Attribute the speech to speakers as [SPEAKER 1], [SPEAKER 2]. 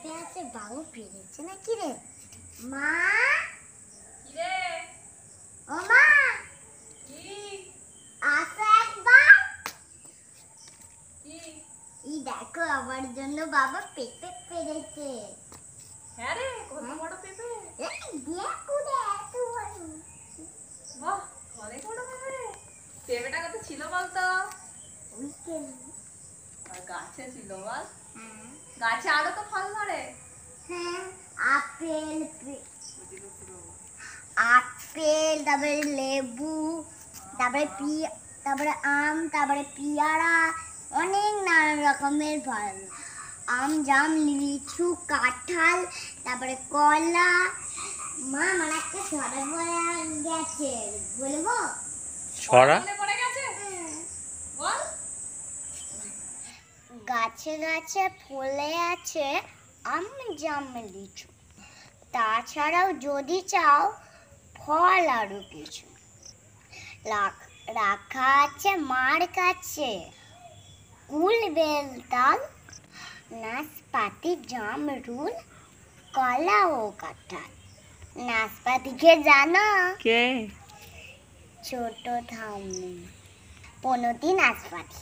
[SPEAKER 1] বসে আছে, বাবু পেরেছে না কি রে? মা,
[SPEAKER 2] কি রে?
[SPEAKER 1] ও মা,
[SPEAKER 2] কি?
[SPEAKER 1] আসো একবার।
[SPEAKER 2] কি?
[SPEAKER 1] এই দেখো, আমার জন্য বাবা পেঁপে পেরেছে।
[SPEAKER 2] হ্যাঁ রে, কত বড় পেঁপে!
[SPEAKER 1] এই দেখো রে, এত বড়।
[SPEAKER 2] বাহ, অনেক বড় পেঁপে। পেঁপেটা কত ছিল বলতো?
[SPEAKER 1] ওই কেন?
[SPEAKER 2] আর গাছে ছিল বল?
[SPEAKER 1] হ্যাঁ
[SPEAKER 2] গাছে আরো তো ফল ধরে।
[SPEAKER 1] হ্যাঁ, আপেল, আপেল, তারপরে লেবু, তারপরে আম, তারপরে পেয়ারা, অনেক নানা রকমের ফল। আম, জাম, লিচু, কাঁঠাল, তারপরে কলা। মা, আমার একটা ছড়া বলে গেছে, বলবো?
[SPEAKER 3] ছড়া
[SPEAKER 2] মনে পড়ে গেছে? বল।
[SPEAKER 1] গাছে গাছে ফলে আছে আম, জাম, লিচু, তাছাড়াও যদি চাও ফল আরো কিছু রাখা আছে মার কাছে, কুল, বেল, তাল, নাশপাতি, জাম, রুল, কলা ও কাঁঠাল। নাশপাতিকে জানো?
[SPEAKER 3] কে?
[SPEAKER 1] ছোট থাম, 15টি নাশপাতি।